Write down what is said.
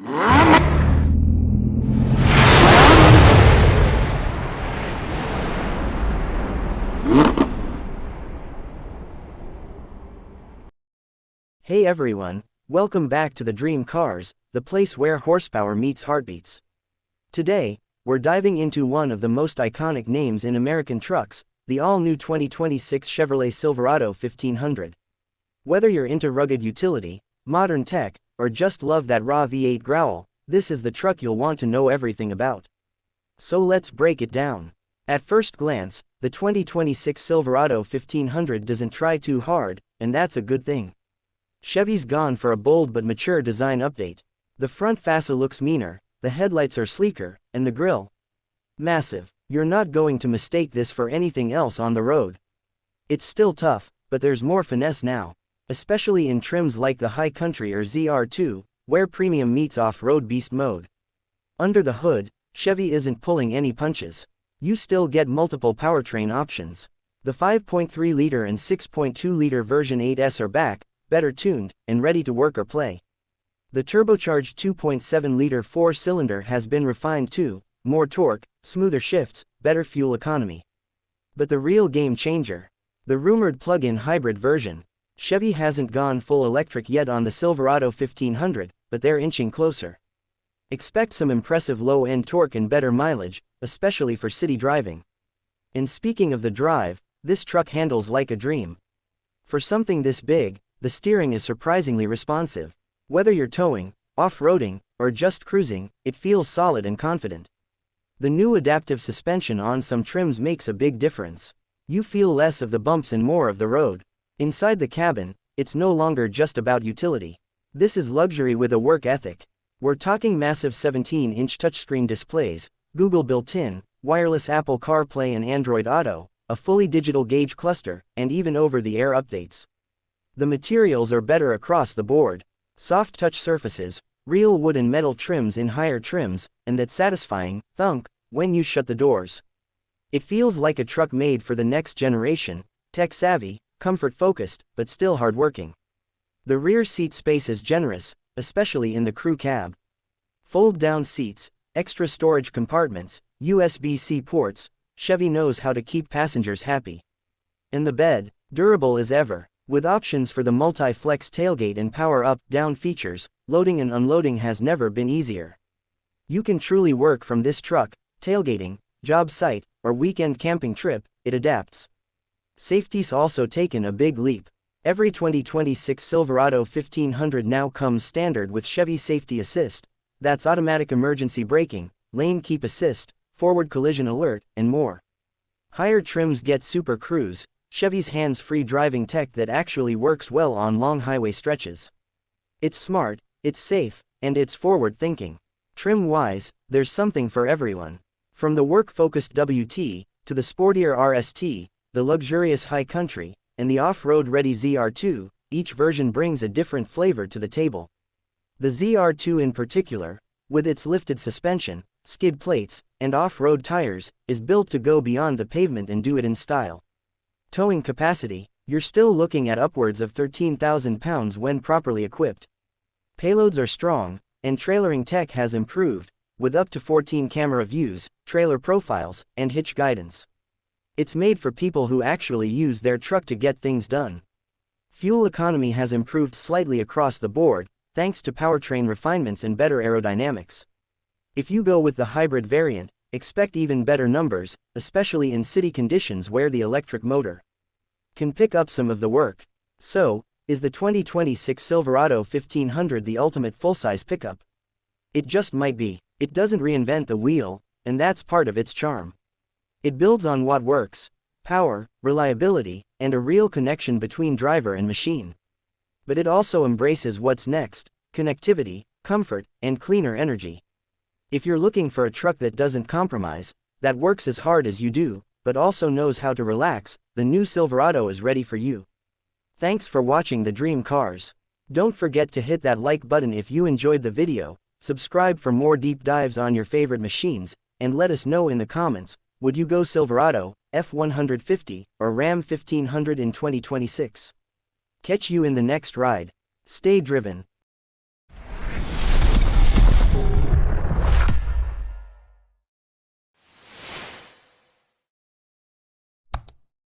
Hey everyone, welcome back to the Dream Cars, the place where horsepower meets heartbeats. Today, we're diving into one of the most iconic names in American trucks, the all-new 2026 Chevrolet Silverado 1500. Whether you're into rugged utility, modern tech, or just love that raw V8 growl, this is the truck you'll want to know everything about. So let's break it down. At first glance, the 2026 Silverado 1500 doesn't try too hard, and that's a good thing. Chevy's gone for a bold but mature design update. The front fascia looks meaner, the headlights are sleeker, and the grille massive. You're not going to mistake this for anything else on the road. It's still tough, but there's more finesse now, especially in trims like the High Country or ZR2, where premium meets off-road beast mode. Under the hood, Chevy isn't pulling any punches. You still get multiple powertrain options. The 5.3-liter and 6.2-liter version 8S are back, better tuned, and ready to work or play. The turbocharged 2.7-liter four-cylinder has been refined too, more torque, smoother shifts, better fuel economy. But the real game changer, the rumored plug-in hybrid version. Chevy hasn't gone full electric yet on the Silverado 1500, but they're inching closer. Expect some impressive low-end torque and better mileage, especially for city driving. And speaking of the drive, this truck handles like a dream. For something this big, the steering is surprisingly responsive. Whether you're towing, off-roading, or just cruising, it feels solid and confident. The new adaptive suspension on some trims makes a big difference. You feel less of the bumps and more of the road. Inside the cabin, it's no longer just about utility. This is luxury with a work ethic. We're talking massive 17-inch touchscreen displays, Google built-in, wireless Apple CarPlay and Android Auto, a fully digital gauge cluster, and even over-the-air updates. The materials are better across the board. Soft touch surfaces, real wood and metal trims in higher trims, and that satisfying thunk when you shut the doors. It feels like a truck made for the next generation, tech-savvy, comfort-focused, but still hard-working. The rear seat space is generous, especially in the crew cab. Fold-down seats, extra storage compartments, USB-C ports, Chevy knows how to keep passengers happy. And the bed, durable as ever. With options for the multi-flex tailgate and power-up-down features, loading and unloading has never been easier. You can truly work from this truck, tailgating, job site, or weekend camping trip, it adapts. Safety's also taken a big leap. Every 2026 Silverado 1500 now comes standard with Chevy Safety Assist. That's automatic emergency braking, lane keep assist, forward collision alert, and more. Higher trims get Super Cruise, Chevy's hands-free driving tech that actually works well on long highway stretches. It's smart, it's safe, and it's forward-thinking. Trim-wise, there's something for everyone. From the work-focused WT, to the sportier RST, the luxurious High Country, and the off-road-ready ZR2, each version brings a different flavor to the table. The ZR2 in particular, with its lifted suspension, skid plates, and off-road tires, is built to go beyond the pavement and do it in style. Towing capacity, you're still looking at upwards of 13,000 pounds when properly equipped. Payloads are strong, and trailering tech has improved, with up to 14 camera views, trailer profiles, and hitch guidance. It's made for people who actually use their truck to get things done. Fuel economy has improved slightly across the board, thanks to powertrain refinements and better aerodynamics. If you go with the hybrid variant, expect even better numbers, especially in city conditions where the electric motor can pick up some of the work. So, is the 2026 Silverado 1500 the ultimate full-size pickup? It just might be. It doesn't reinvent the wheel, and that's part of its charm. It builds on what works: power, reliability, and a real connection between driver and machine. But it also embraces what's next: connectivity, comfort, and cleaner energy. If you're looking for a truck that doesn't compromise, that works as hard as you do, but also knows how to relax, the new Silverado is ready for you. Thanks for watching the Dream Cars. Don't forget to hit that like button if you enjoyed the video, subscribe for more deep dives on your favorite machines, and let us know in the comments, would you go Silverado, F-150, or Ram 1500 in 2026? Catch you in the next ride. Stay driven.